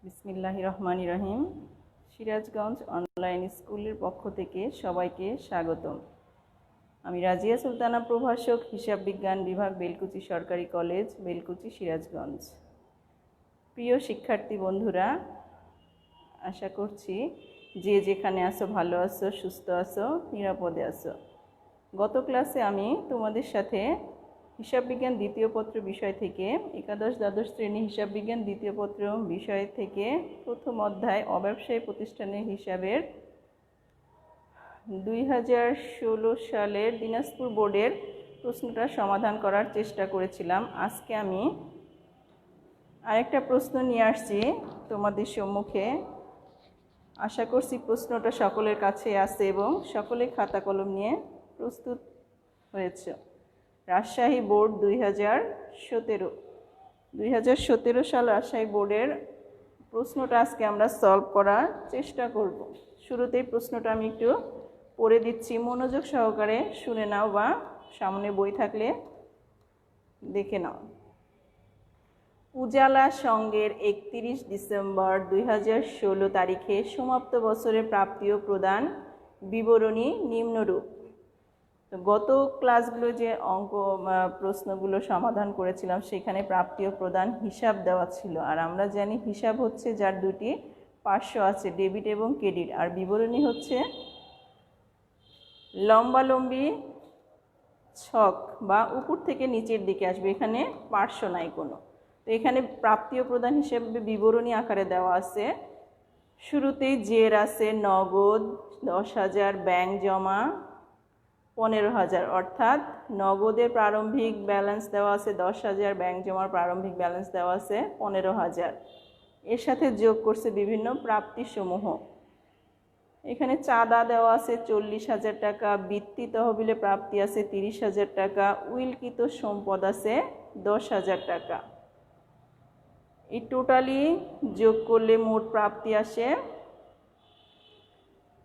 বিসমিল্লাহির রহমানির রহিম। সিরাজগঞ্জ অনলাইন স্কুলের পক্ষ থেকে সবাইকে স্বাগতম। আমি রাজিয়া সুলতানা, প্রভাষক, হিসাব বিজ্ঞান বিভাগ, বেলকুচি সরকারি কলেজ, বেলকুচি, সিরাজগঞ্জ। প্রিয় শিক্ষার্থী বন্ধুরা, আশা করছি যে যেখানে আছো ভালো আছো, সুস্থ আছো, নিরাপদে আছো। গত ক্লাসে আমি তোমাদের সাথে হিসাব বিজ্ঞান দ্বিতীয় পত্র বিষয় থেকে একাদশ দ্বাদশ শ্রেণী হিসাব বিজ্ঞান দ্বিতীয় পত্র বিষয় থেকে প্রথম অধ্যায় অব্যবসায়ী প্রতিষ্ঠানের হিসাবের 2016 সালের দিনাজপুর বোর্ডের প্রশ্নটা সমাধান করার চেষ্টা করেছিলাম। আজকে আমি আরেকটা প্রশ্ন নিয়ে আসছি তোমাদের সম্মুখে। আশা করছি প্রশ্নটা সকলের কাছে আছে এবং সকলে খাতা কলম নিয়ে প্রস্তুত হয়েছে। রাজশাহী বোর্ড 2017 সাল রাজশাহী বোর্ডের প্রশ্নটা আজকে আমরা সলভ করার চেষ্টা করব। শুরুতেই প্রশ্নটা আমি একটু পড়ে দিচ্ছি, মনোযোগ সহকারে শুনে নাও বা সামনে বই থাকলে দেখে নাও। উজালা সংঘের 31 ডিসেম্বর 2016 তারিখে সমাপ্ত বছরের প্রাপ্তি ও প্রদান বিবরণী নিম্নরূপ। তো গত ক্লাসগুলো যে অঙ্ক প্রশ্নগুলো সমাধান করেছিলাম সেখানে প্রাপ্তি ও প্রদান হিসাব দেওয়া ছিল, আর আমরা জানি হিসাব হচ্ছে যার দুটি পার্শ্ব আছে, ডেবিট এবং ক্রেডিট, আর বিবরণী হচ্ছে লম্বালম্বি ছক বা উপর থেকে নিচের দিকে আসবে, এখানে পার্শ্ব নাই কোনো। তো এখানে প্রাপ্তি ও প্রদান হিসেবে বিবরণী আকারে দেওয়া আছে। শুরুতেই জের আছে নগদ 10,000, ব্যাংক জমা 15,000, অর্থাৎ নগদের প্রারম্ভিক ব্যালেন্স দেওয়া আছে 10,000, ব্যাংক জমার প্রারম্ভিক ব্যালেন্স দেওয়া আছে 15,000। এর সাথে যোগ করছে বিভিন্ন প্রাপ্তিসমূহ। এখানে চাঁদা দেওয়া আছে 40,000 টাকা, বৃত্তি তহবিলে প্রাপ্তি আছে 30,000 টাকা, উইলকৃত সম্পদ আছে 10,000 টাকা। এই টোটালি যোগ করলে মোট প্রাপ্তি আসে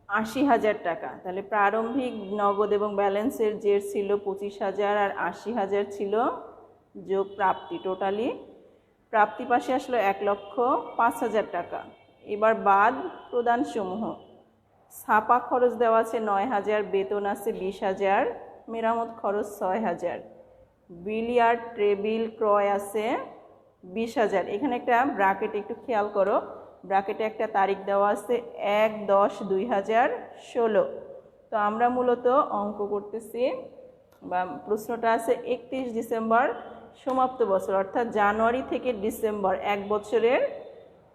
80,000 টাকা। তাহলে প্রারম্ভিক নগদ এবং ব্যালেন্সের জের ছিল 25,000 আর 80,000 ছিল যোগ প্রাপ্তি। টোটালি প্রাপ্তি পাশে আসলো 1,05,000 টাকা। এবার বাদ প্রদানসমূহ। ছাপা খরচ দেওয়া আছে 9,000, বেতন আছে 20,000, মেরামত খরচ 6,000, বিলিয়ার্ড টেবিল ক্রয় আছে 20,000। এখানে একটা ব্র্যাকেট একটু খেয়াল করো, ব্র্যাকেটে একটা তারিখ দেওয়া আছে 1/10/2016। তো আমরা মূলত অঙ্ক করতেছি বা প্রশ্নটা আছে 31 ডিসেম্বর সমাপ্ত বছর, অর্থাৎ জানুয়ারি থেকে ডিসেম্বর, এক বছরের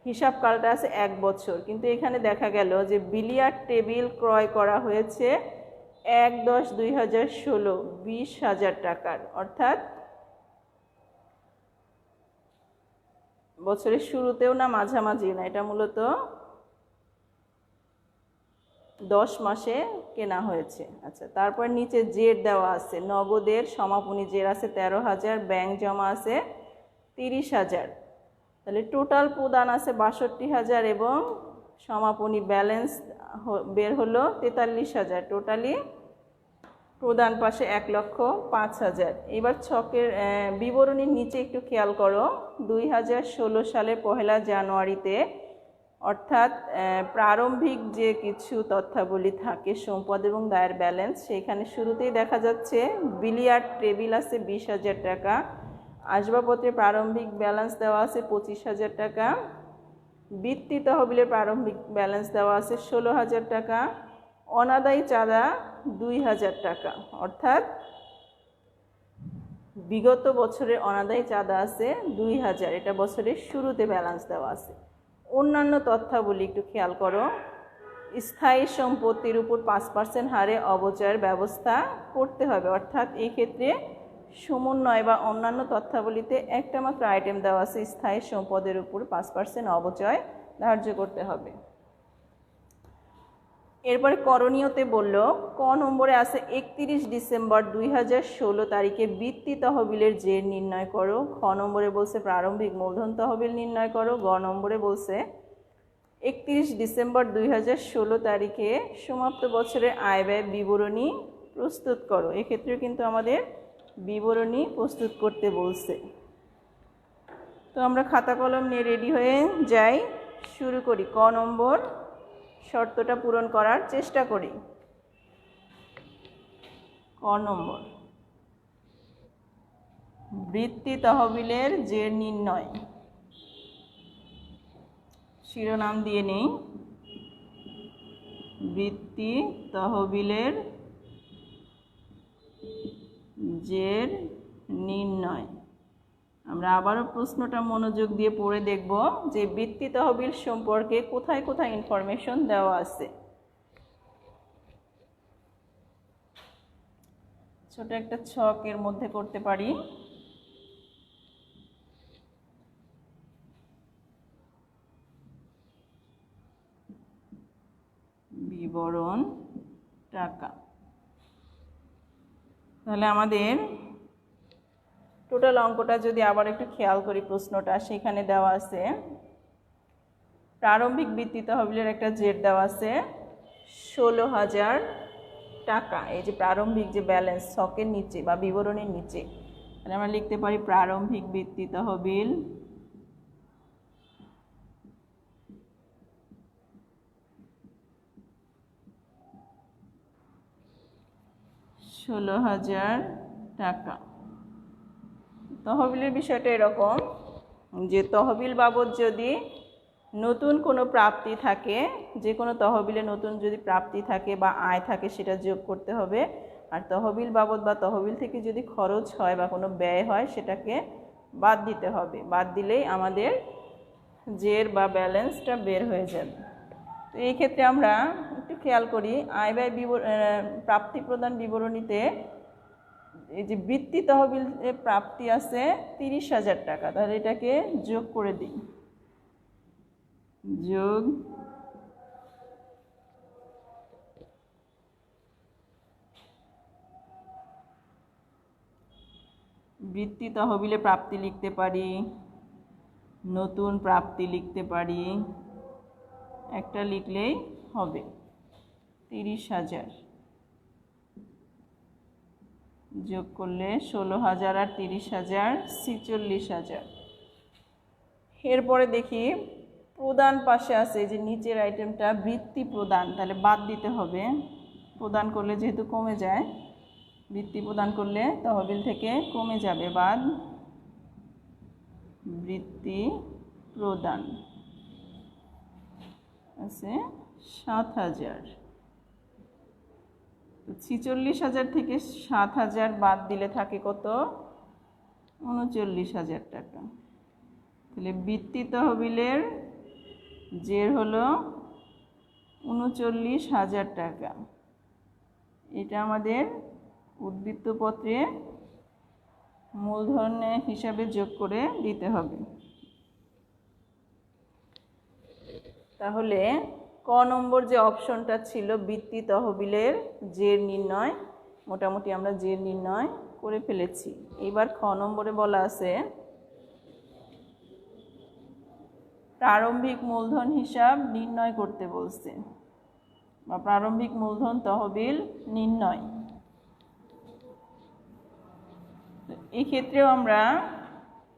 হিসাবকালটা আছে 1 বছর। কিন্তু এখানে দেখা গেল যে বিলিয়ার্ড টেবিল ক্রয় করা হয়েছে 1/10/2016 20,000 টাকার, অর্থাৎ বছরের শুরুতেও না মাঝামাঝি না, এটা মূলত 10 মাসে কেনা হয়েছে। আচ্ছা, তারপর নিচে জের দেওয়া আছে, নগদের সমাপনী জের আছে 13,000, ব্যাংক জমা আছে 30,000। তাহলে টোটাল প্রদান আছে 62,000 এবং সমাপনী ব্যালেন্স বের হলো 43,000। টোটালি প্রদান পাশে 1,05,000। এবার ছকের বিবরণীর নিচে একটু খেয়াল করো, 2016 সালের 1 জানুয়ারিতে, অর্থাৎ প্রারম্ভিক যে কিছু তথ্যাবলী থাকে সম্পদ এবং দায়ের ব্যালেন্স, সেখানে শুরুতেই দেখা যাচ্ছে বিলিয়ার্ড টেবিল আছে 20,000 টাকা, আসবাবপত্রের প্রারম্ভিক ব্যালেন্স দেওয়া আছে 25,000 টাকা, বৃত্তি তহবিলের প্রারম্ভিক ব্যালেন্স দেওয়া আছে 16,000 টাকা, অনাদায়ী চাঁদা 2,000 টাকা, অর্থাৎ বিগত বছরের অনাদায়ী চাঁদা আছে 2,000, এটা বছরের শুরুতে ব্যালেন্স দেওয়া আছে। অন্যান্য তথ্যাবলী একটু খেয়াল করো, স্থায়ী সম্পত্তির উপর 5% হারে অবচয়ের ব্যবস্থা করতে হবে, অর্থাৎ এই ক্ষেত্রে সমন্বয় বা অন্যান্য তথ্যাবলীতে একটা মাত্র আইটেম দেওয়া আছে, স্থায়ী সম্পদের উপর 5% অবচয় ধার্য করতে হবে। এরপরে করণীয়তে বলল, ক নম্বরে আছে 31 ডিসেম্বর 2016 তারিখে বৃত্তি তহবিলের জের নির্ণয় করো। খ নম্বরে বলছে প্রারম্ভিক মূলধন তহবিল নির্ণয় করো। গ নম্বরে বলছে 31 ডিসেম্বর 2016 তারিখে সমাপ্ত বছরের আয় ব্যয় বিবরণী প্রস্তুত করো। এক্ষেত্রে কিন্তু আমাদের বিবরণী প্রস্তুত করতে বলছে। তো আমরা খাতা কলম নিয়ে রেডি হয়ে যাই, শুরু করি, ক নম্বর শর্তটা পূরণ করার চেষ্টা করি। ক নম্বর, বৃত্তি তহবিলের জের নির্ণয়। শিরোনাম দিয়ে নেই, বৃত্তি তহবিলের জের নির্ণয়। আমরা আবারও প্রশ্নটা মনোযোগ দিয়ে পড়ে দেখব যে বৃত্তি তহবিল সম্পর্কে কোথায় কোথায় ইনফরমেশন দেওয়া আছে। ছোট একটা ছক এর মধ্যে করতে পারি। বিবরণ টাকা। তাহলে আমাদের টোটাল অঙ্কটা যদি আবার একটু খেয়াল করি, প্রশ্নটা সেখানে দেওয়া আছে প্রারম্ভিক বৃত্তি তহবিলের একটা জের দেওয়া আছে 16,000 টাকা। এই যে প্রারম্ভিক যে ব্যালেন্স ছকের নিচে বা বিবরণের নিচে, তাহলে আমরা লিখতে পারি প্রারম্ভিক বৃত্তি তহবিল 16,000 টাকা। তহবিলের বিষয়টা এরকম যে তহবিল বাবদ যদি নতুন কোনো প্রাপ্তি থাকে, যে কোনো তহবিলে নতুন যদি প্রাপ্তি থাকে বা আয় থাকে সেটা যোগ করতে হবে। আর তহবিল বাবদ বা তহবিল থেকে যদি খরচ হয় বা কোনো ব্যয় হয় সেটাকে বাদ দিতে হবে। বাদ দিলেই আমাদের জের বা ব্যালেন্সটা বের হয়ে যাবে। তো এই ক্ষেত্রে আমরা একটু খেয়াল করি, আয় ব্যয় প্রাপ্তি প্রদান বিবরণীতে এই যে বৃত্তি তহবিলে প্রাপ্তি আছে 30,000 টাকা। তাহলে এটাকে যোগ করে দিই, যোগ বৃত্তি তহবিলে প্রাপ্তি লিখতে পারি, নতুন প্রাপ্তি লিখতে পারি, একটা লিখলেই হবে 30,000। যোগ করলে 16,000 আর 30,000 46,000। এরপরে দেখি প্রদান পাশে আছে যে নিচের আইটেমটা বৃত্তি প্রদান, তাহলে বাদ দিতে হবে। প্রদান করলে যেহেতু কমে যায়, বৃত্তি প্রদান করলে তহবিল থেকে কমে যাবে, বাদ বৃত্তি প্রদান আছে 7,000। 46,000 থেকে 7,000 বাদ দিলে থাকে কত? 39,000 টাকা। তাহলে বৃত্তি তহবিলের জের হলো 39,000 টাকা। এটা আমাদের উদ্বৃত্ত পত্রে মূলধন হিসাবে যোগ করে দিতে হবে। তাহলে ক নম্বর যে অপশনটা ছিল বৃত্তি তহবিলের জের নির্ণয়, মোটামুটি আমরা জের নির্ণয় করে ফেলেছি। এবার খ নম্বরে বলা আছে প্রারম্ভিক মূলধন হিসাব নির্ণয় করতে বলছে, বা প্রারম্ভিক মূলধন তহবিল নির্ণয়। এই ক্ষেত্রেও আমরা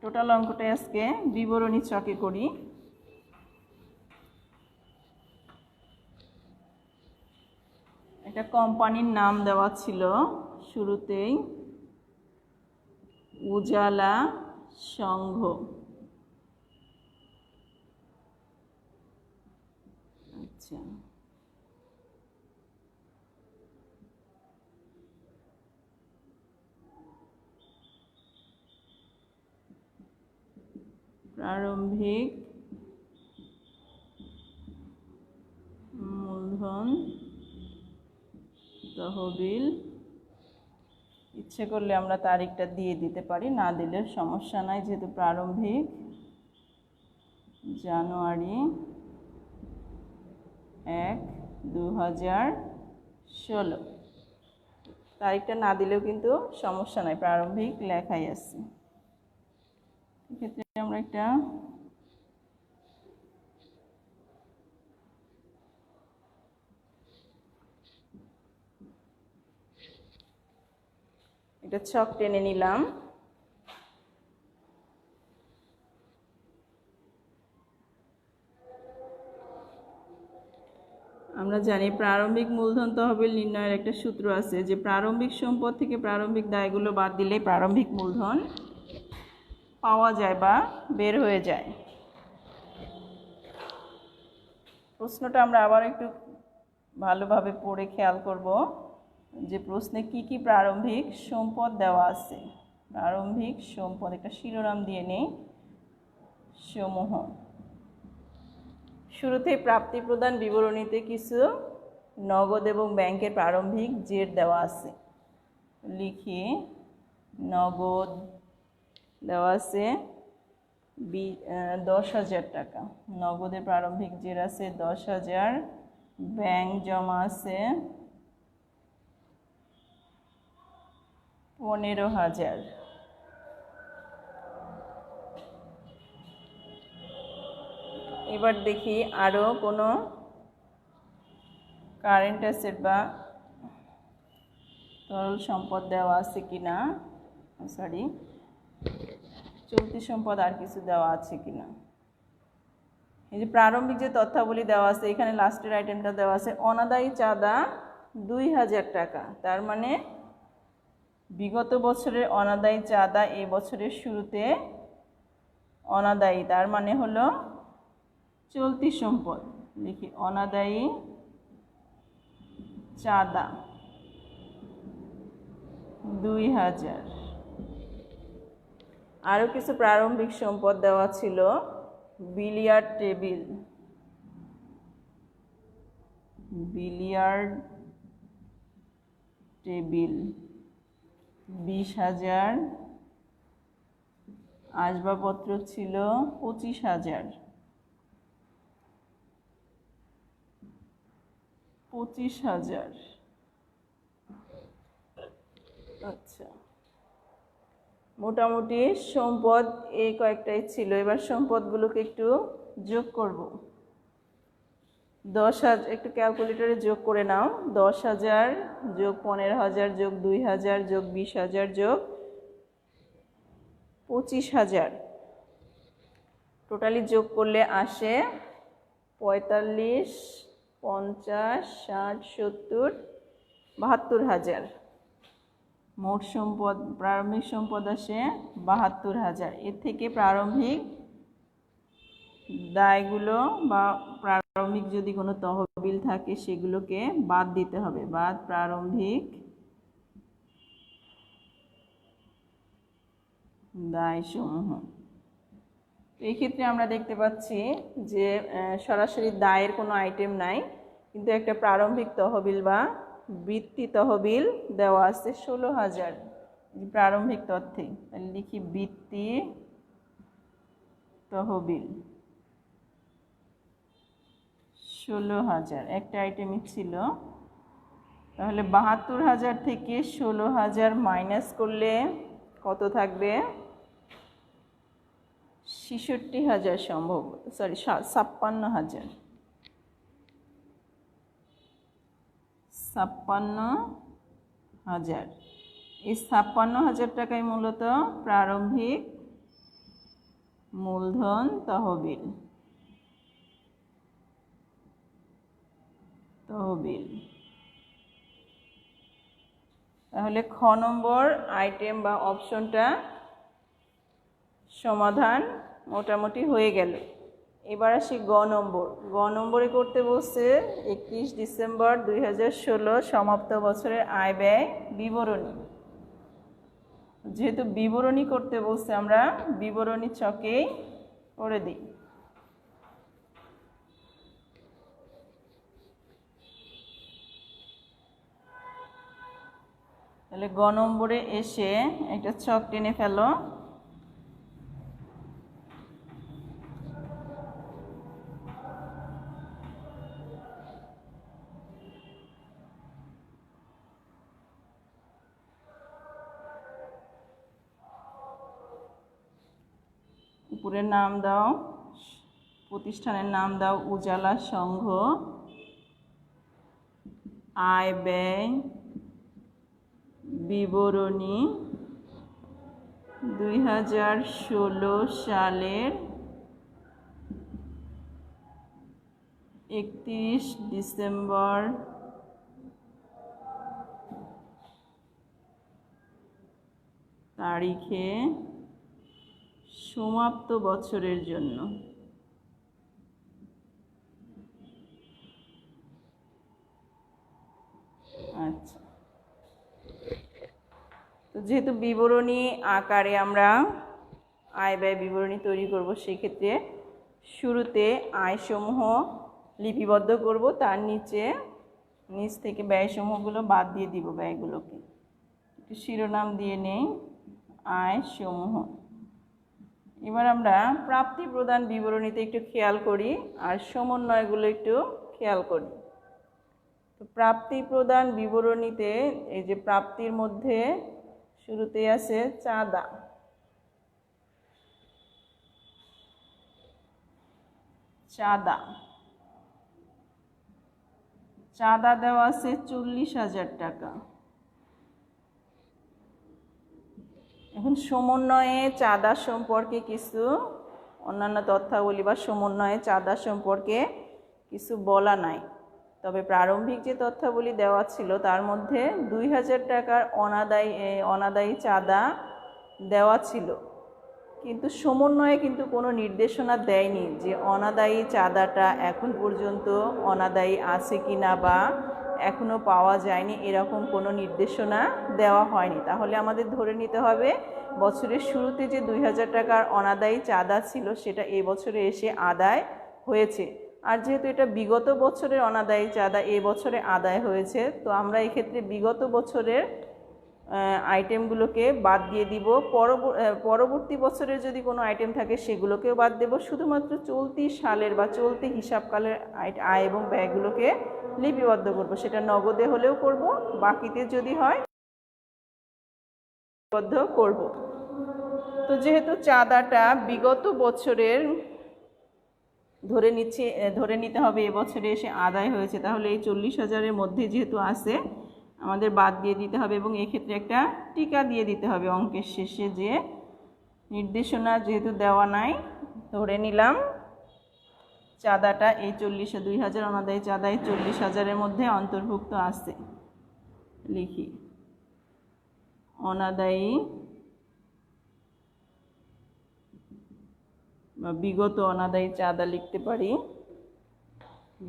টোটাল অঙ্কটা আজকে বিবরণী ছকে করি। একটা কোম্পানির নাম দেওয়া ছিল শুরুতেই, উজালা সংঘ। আচ্ছা, প্রারম্ভিক মূলধন তহবিল, ইচ্ছে করলে আমরা তারিখটা দিয়ে দিতে পারি, না দিলে সমস্যা নাই, যেহেতু প্রারম্ভিক জানুয়ারি 1, 2016। তারিখটা না দিলেও কিন্তু সমস্যা নাই, প্রারম্ভিক লেখাই আছে। এক্ষেত্রে আমরা একটা ছক টেনে নিলাম। আমরা জানি প্রারম্ভিক মূলধন তহবিল নির্ণয়ের একটা সূত্র আছে যে প্রারম্ভিক সম্পদ থেকে প্রারম্ভিক দায়গুলো বাদ দিলে প্রারম্ভিক মূলধন পাওয়া যায় বা বের হয়ে যায়। প্রশ্নটা আমরা আবার একটু ভালোভাবে পড়ে খেয়াল করব যে প্রশ্নে কি কি প্রারম্ভিক সম্পদ দেওয়া আছে। প্রারম্ভিক সম্পদ একটা শিরোনাম দিয়ে নেই, সমূহ। শুরুতে প্রাপ্তি প্রদান বিবরণীতে কিছু নগদ এবং ব্যাংকের প্রারম্ভিক জের দেওয়া আছে। লিখি নগদ দেওয়া আছে 10,000 টাকা, নগদের প্রারম্ভিক জের আছে 10,000, ব্যাংক জমা আছে 15,000। এবার দেখি আরও কোনো কারেন্ট অ্যাসেট বা তরল সম্পদ দেওয়া আছে কিনা, সরি চলতি সম্পদ আর কিছু দেওয়া আছে কিনা। এই যে প্রারম্ভিক যে তথ্যাবলী দেওয়া আছে এখানে লাস্টের আইটেমটা দেওয়া আছে অনাদায়ী চাঁদা 2,000 টাকা। তার মানে বিগত বছরের অনাদায়ী চাঁদা এই বছরের শুরুতে অনাদায়ী, তার মানে হলো চলতি সম্পদ। লিখি অনাদায়ী চাঁদা 2,000। আরও কিছু প্রারম্ভিক সম্পদ দেওয়া ছিল বিলিয়ার্ড টেবিল, বিলিয়ার্ড টেবিল 20,000, আসবাবপত্র ছিল 25,000, 25,000। আচ্ছা, মোটামুটি সম্পদ এই কয়েকটাই ছিল। এবার সম্পদগুলোকে একটু যোগ করব। 10,000 একটু ক্যালকুলেটরে যোগ করে নাও। 10,000 যোগ 15,000 যোগ 2,000 যোগ 20,000 যোগ 25,000, টোটালি যোগ করলে আসে 45, 50, 60, 70, 72,000। মোট সম্পদ প্রারম্ভিক সম্পদ আসে 72,000। এর থেকে প্রারম্ভিক দায়গুলো বা প্রারম্ভিক যদি কোনো তহবিল থাকে সেগুলোকে বাদ দিতে হবে। বাদ প্রারম্ভিক দায়সমূহ। এই ক্ষেত্রে আমরা দেখতে পাচ্ছি যে সরাসরি দায়ের কোনো আইটেম নাই, কিন্তু একটা প্রারম্ভিক তহবিল বা বৃত্তি তহবিল দেওয়া আছে 16,000 প্রারম্ভিক তথ্যে। তাহলে লিখি বৃত্তি তহবিল 16,000, একটা আইটেমই ছিল। তাহলে 72,000 থেকে 16,000 মাইনাস করলে কত থাকবে? 66,000 সম্ভবত, সরি 56,000, 56,000। এই 56,000 টাকাই মূলত প্রারম্ভিক মূলধন তহবিল। তাহলে খ নম্বর আইটেম বা অপশনটা সমাধান মোটামুটি হয়ে গেল। এবার আসি গ নম্বর। গ নম্বরে করতে বলছে 31 ডিসেম্বর 2016 সমাপ্ত বছরের আয় ব্যয় বিবরণী। যেহেতু বিবরণী করতে বলছে আমরা বিবরণী ছকেই করে দিই। তাহলে গ নম্বরে এসে একটা ছক টেনে ফেলো। উপরের নাম দাও, প্রতিষ্ঠানের নাম দাও উজালা সংঘ, আয় ব্যয় বিবরণী 2016 সালের 31 ডিসেম্বর তারিখে সমাপ্ত বছরের জন্য। আচ্ছা, তো যেহেতু বিবরণী আকারে আমরা আয় ব্যয় বিবরণী তৈরি করব, সেক্ষেত্রে শুরুতে আয়সমূহ লিপিবদ্ধ করব, তার নিচ থেকে ব্যয়সমূহগুলো বাদ দিয়ে দিব। ব্যয়গুলোকে একটু শিরোনাম দিয়ে নেই, আয়সমূহ। এবার আমরা প্রাপ্তি প্রদান বিবরণীতে একটু খেয়াল করি আর সমন্বয়গুলো একটু খেয়াল করি। তো প্রাপ্তি প্রদান বিবরণীতে এই যে প্রাপ্তির মধ্যে শুরুতে আছে চাঁদা। চাঁদা দেওয়া আছে 40,000 টাকা। এখন সমন্বয়ে চাঁদা সম্পর্কে কিছু অন্যান্য তথ্যাবলী বা সমন্বয়ে চাঁদা সম্পর্কে কিছু বলা নাই, তবে প্রারম্ভিক যে তথ্যাবলী দেওয়া ছিল তার মধ্যে 2,000 টাকার অনাদায়ী চাঁদা দেওয়া ছিল, কিন্তু সমন্বয়ে কিন্তু কোনো নির্দেশনা দেয়নি যে অনাদায়ী চাঁদাটা এখন পর্যন্ত অনাদায়ী আছে কিনা বা এখনো পাওয়া যায়নি, এরকম কোনো নির্দেশনা দেওয়া হয়নি। তাহলে আমাদের ধরে নিতে হবে বছরের শুরুতে যে 2,000 টাকার অনাদায়ী চাঁদা ছিল সেটা এই বছরে এসে আদায় হয়েছে। আর যেহেতু এটা বিগত বছরের অনাদায়ী চাঁদা এই বছরে আদায় হয়েছে, তো আমরা এক্ষেত্রে বিগত বছরের আইটেমগুলোকে বাদ দিয়ে দিব। পরবর্তী বছরের যদি কোনো আইটেম থাকে সেগুলোকেও বাদ দেব। শুধুমাত্র চলতি সালের বা চলতি হিসাবকালের আয় এবং ব্যয়গুলোকে লিপিবদ্ধ করব, সেটা নগদে হলেও করব, বাকিতে যদি হয় লিপিবদ্ধ করব। তো যেহেতু চাঁদাটা বিগত বছরের ধরে নিতে হবে এবছরে এসে আদায় হয়েছে, তাহলে এই 40,000-এর মধ্যে যেহেতু আছে আমাদের বাদ দিয়ে দিতে হবে এবং এক্ষেত্রে একটা টিকা দিয়ে দিতে হবে অঙ্কের শেষে, যে নির্দেশনা যেহেতু দেওয়া নাই ধরে নিলাম চাঁদাটা এই 2,000 অনাদায়ী চাঁদা এই 40,000-এর মধ্যে অন্তর্ভুক্ত আছে। লিখি অনাদায়ী বা বিগত অনাদায়ী চাঁদা লিখতে পারি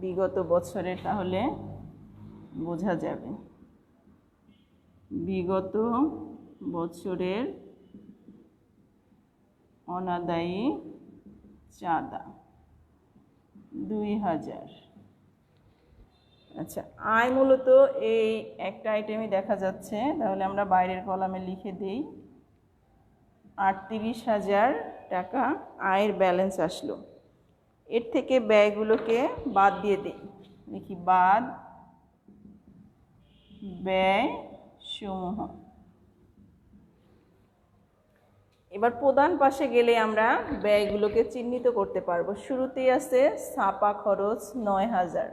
বিগত বছরে, তাহলে বোঝা যাবে বিগত বছরের অনাদায়ী চাঁদা 2,000। আচ্ছা, আয় মূলত এই একটা আইটেমই দেখা যাচ্ছে, তাহলে আমরা বাইরের কলামে লিখে দেই 38,000 টাকা আয়ের ব্যালেন্স আসলো। এর থেকে ব্যয়গুলোকে বাদ দিয়ে দিই, লিখি বাদ ব্যয় সমূহ। এবার প্রধান পাশে গেলে আমরা ব্যয়গুলোকে চিহ্নিত করতে পারবো। শুরুতেই আছে ছাপা খরচ 9,000,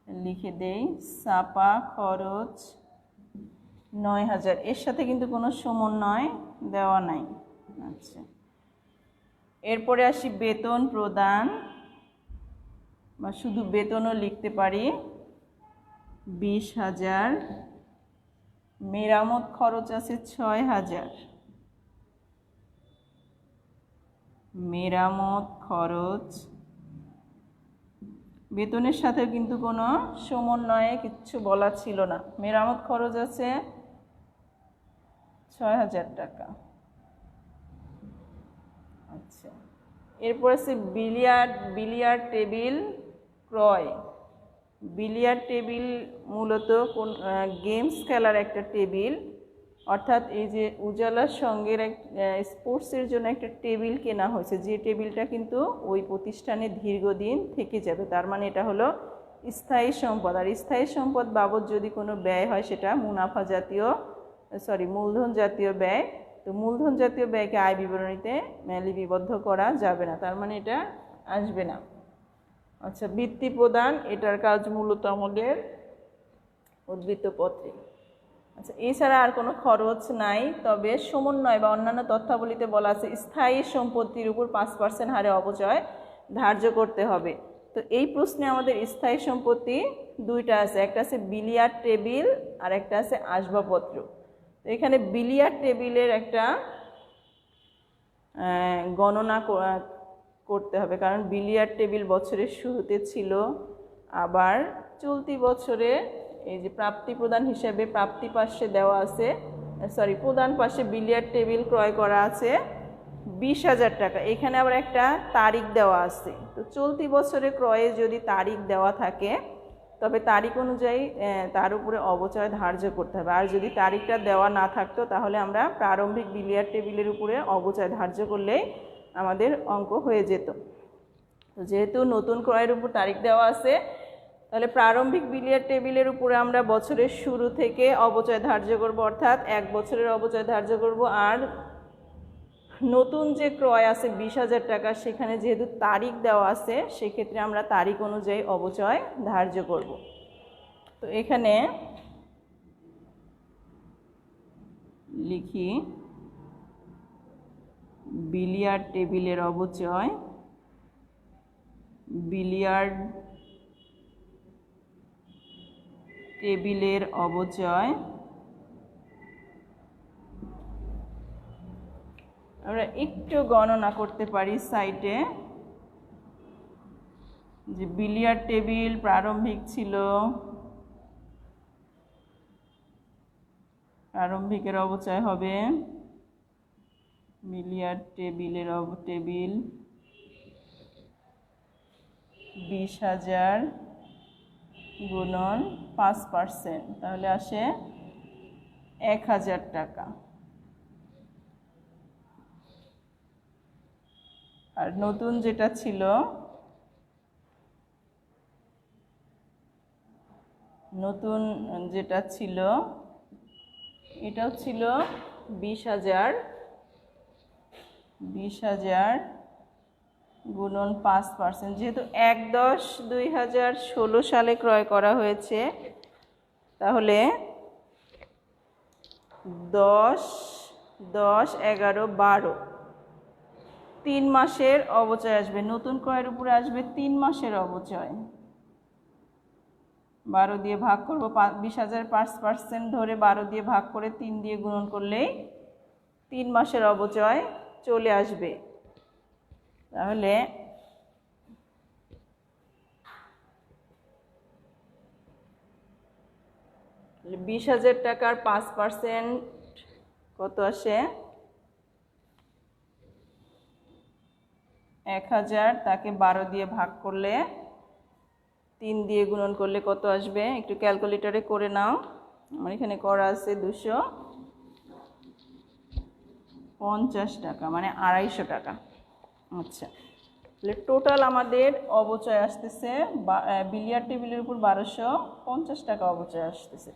লিখে দেই ছাপা খরচ 9,000। এর সাথে কিন্তু কোনো সমন্বয় দেওয়া নাই। আচ্ছা, এরপরে আসি বেতন প্রদান, বা শুধু বেতনও লিখতে পারি 20,000। মেরামত খরচ আছে 6,000, মেরামত খরচ। বেতনের সাথে কিন্তু কোনো সমন্বয়ে কিচ্ছু বলা ছিল না। মেরামত খরচ আছে 6,000 টাকা। আচ্ছা, এরপর আছে বিলিয়ার্ড টেবিল ক্রয়। বিলিয়ার্ড টেবিল মূলত কোন গেমস খেলার একটা টেবিল, অর্থাৎ এই যে উজালার সঙ্গের স্পোর্টসের জন্য একটা টেবিল কেনা হয়েছে, যে টেবিলটা কিন্তু ওই প্রতিষ্ঠানে দীর্ঘদিন থেকে যাবে। তার মানে এটা হলো স্থায়ী সম্পদ। আর স্থায়ী সম্পদ বাবদ যদি কোনো ব্যয় হয় সেটা মূলধন জাতীয় ব্যয়। তো মূলধন জাতীয় ব্যয়কে আয় বিবরণীতে লিপিবদ্ধ করা যাবে না, তার মানে এটা আসবে না। আচ্ছা, বৃত্তি প্রদান, এটার কাজ মূলত আমাদের উদ্বৃত্ত পত্রে। আচ্ছা, এছাড়া আর কোনো খরচ নাই, তবে সমন্বয় বা অন্যান্য তথ্যাবলীতে বলা আছে স্থায়ী সম্পত্তির উপর 5% হারে অপচয় ধার্য করতে হবে। তো এই প্রশ্নে আমাদের স্থায়ী সম্পত্তি দুইটা আছে, একটা আছে বিলিয়ার্ড টেবিল আর একটা আছে আসবাবপত্র। তো এখানে বিলিয়ার্ড টেবিলের একটা গণনা করতে হবে, কারণ বিলিয়ার্ড টেবিল বছরের শুরুতে ছিল, আবার চলতি বছরে এই যে প্রাপ্তি প্রদান হিসাবে প্রাপ্তি পাশে দেওয়া আছে, প্রদান পাশে বিলিয়ার্ড টেবিল ক্রয় করা আছে 20,000 টাকা। এখানে আবার একটা তারিখ দেওয়া আছে। তো চলতি বছরে ক্রয়ে যদি তারিখ দেওয়া থাকে তবে তারিখ অনুযায়ী তার উপরে অবচয় ধার্য করতে হবে, আর যদি তারিখটা দেওয়া না থাকতো তাহলে আমরা প্রারম্ভিক বিলিয়ার্ড টেবিলের উপরে অবচয় ধার্য করলেই আমাদের অঙ্ক হয়ে যেত। তো যেহেতু নতুন ক্রয়ের উপর তারিখ দেওয়া আছে, তাহলে প্রারম্ভিক বিলিয়ার্ড টেবিলের উপরে আমরা বছরের শুরু থেকে অবচয় ধার্য করব, অর্থাৎ 1 বছরের অবচয় ধার্য করব। আর নতুন যে ক্রয় আছে 20,000 টাকা, সেখানে যেহেতু তারিখ দেওয়া আছে সেক্ষেত্রে আমরা তারিখ অনুযায়ী অবচয় ধার্য করব। তো এখানে লিখি বিলিয়ার্ড টেবিলের অবচয়, বিলিয়ার্ড টেবিলের অবচয় আমরা একটু গণনা করতে পারি সাইটে, যে বিলিয়ার্ড টেবিল প্রারম্ভিক ছিল, প্রারম্ভিকের অবচয় হবে বিলিয়ার্ড টেবিলের টেবিল 20,000 গুণন 5%, তাহলে আসে 1,000 টাকা। আর নতুন যেটা ছিল, এটাও ছিল 20,000 গুণন 5%। যেহেতু 1/10/2016 সালে ক্রয় করা হয়েছে, তাহলে 10, 10, 11, 12 3 মাসের অবচয় আসবে। নতুন ক্রয়ের উপরে আসবে 3 মাসের অবচয়। 12 দিয়ে ভাগ করব, 20,000 5% ধরে 12 দিয়ে ভাগ করে 3 দিয়ে গুণন করলেই 3 মাসের অবচয় চলে আসবে। তাহলে তাহলে 20,000 টাকার 5% কত আসে? 1,000, তাকে 12 দিয়ে ভাগ করলে 3 দিয়ে গুণন করলে কত আসবে? একটু ক্যালকুলেটরে করে নাও, আমার এখানে করা আছে 250 টাকা, মানে 250 টাকা। আচ্ছা, তাহলে টোটাল আমাদের অবচয় আসতেছে বিলিয়ার্ড টেবিলের উপর 1250 টাকা অবচয় আসতেছে।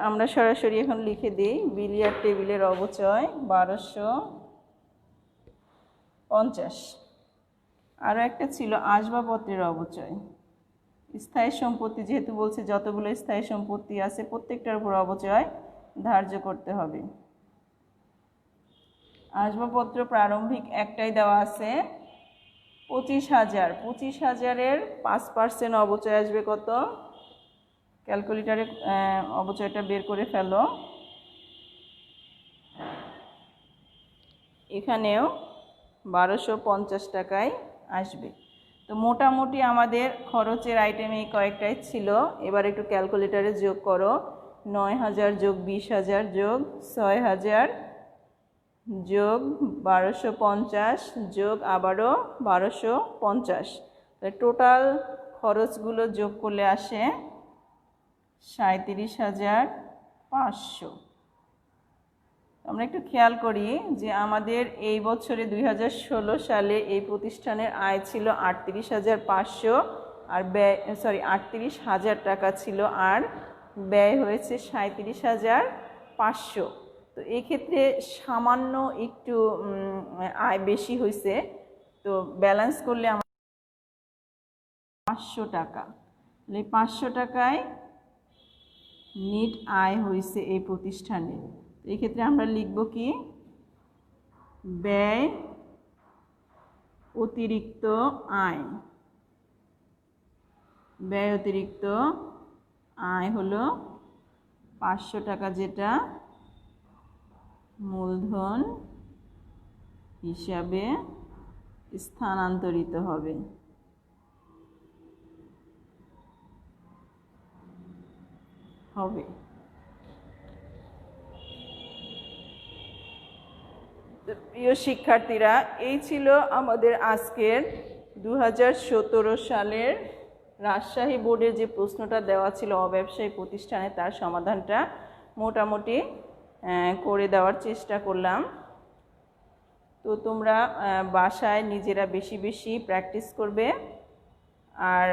আমরা সরাসরি এখন লিখে দিই বিলিয়ার্ড টেবিলের অবচয় 1250। আরও একটা ছিল আসবাবপত্রের অবচয়। স্থায়ী সম্পত্তি যেহেতু বলছে যতগুলো স্থায়ী সম্পত্তি আছে প্রত্যেকটার উপর অবচয় ধার্য করতে হবে। আসবাবপত্র প্রারম্ভিক একটাই দেওয়া আছে 25,000। 25,000-এর 5% অবচয় আসবে কত? ক্যালকুলেটরে অবচয়টা বের করে ফেলো। এখানেও 1250 টাকায় আসবে। তো মোটামুটি আমাদের খরচের আইটেম এই কয়েকটাই ছিল। এবার একটু ক্যালকুলেটরে যোগ করো। 9,000 যোগ 20,000 যোগ 6,000 যোগ 1250 যোগ আবারও 1250, টোটাল খরচগুলো যোগ করলে আসে 37,500। আমরা একটু খেয়াল করি যে আমাদের এই বছরে 2016 সালে এই প্রতিষ্ঠানের আয় ছিল 38,500 আর ব্যয় 38,000 টাকা ছিল, আর ব্যয় হয়েছে 37,500। তো এই ক্ষেত্রে সামান্য একটু আয় বেশি হয়েছে। তো ব্যালেন্স করলে আমার 500 টাকা, এই 500 টাকায় নিট আয় হয়েছে এই প্রতিষ্ঠানে। এই ক্ষেত্রে আমরা লিখব কি? ব্যয় অতিরিক্ত আয়। ব্যয় অতিরিক্ত আয় হলো 500 টাকা, যেটা মূলধন হিসাবে স্থানান্তরিত হবে। প্রিয় শিক্ষার্থীরা, এই ছিল আমাদের আজকের 2017 সালের রাজশাহী বোর্ডের যে প্রশ্নটা দেওয়া ছিল অব্যবসায়ী প্রতিষ্ঠানে, তার সমাধানটা মোটামুটি করে দেওয়ার চেষ্টা করলাম। তো তোমরা বাসায় নিজেরা বেশি বেশি প্র্যাকটিস করবে। আর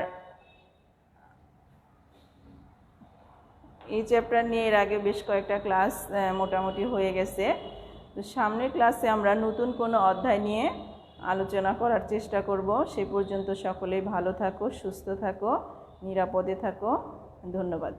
এই চ্যাপ্টার নিয়ে এর আগে বেশ কয়েকটা ক্লাস মোটামুটি হয়ে গেছে। তো সামনের ক্লাসে আমরা নতুন কোনো অধ্যায় নিয়ে আলোচনা করার চেষ্টা করব। সে পর্যন্ত সকলেই ভালো থাকো, সুস্থ থাকো, নিরাপদে থাকো। ধন্যবাদ।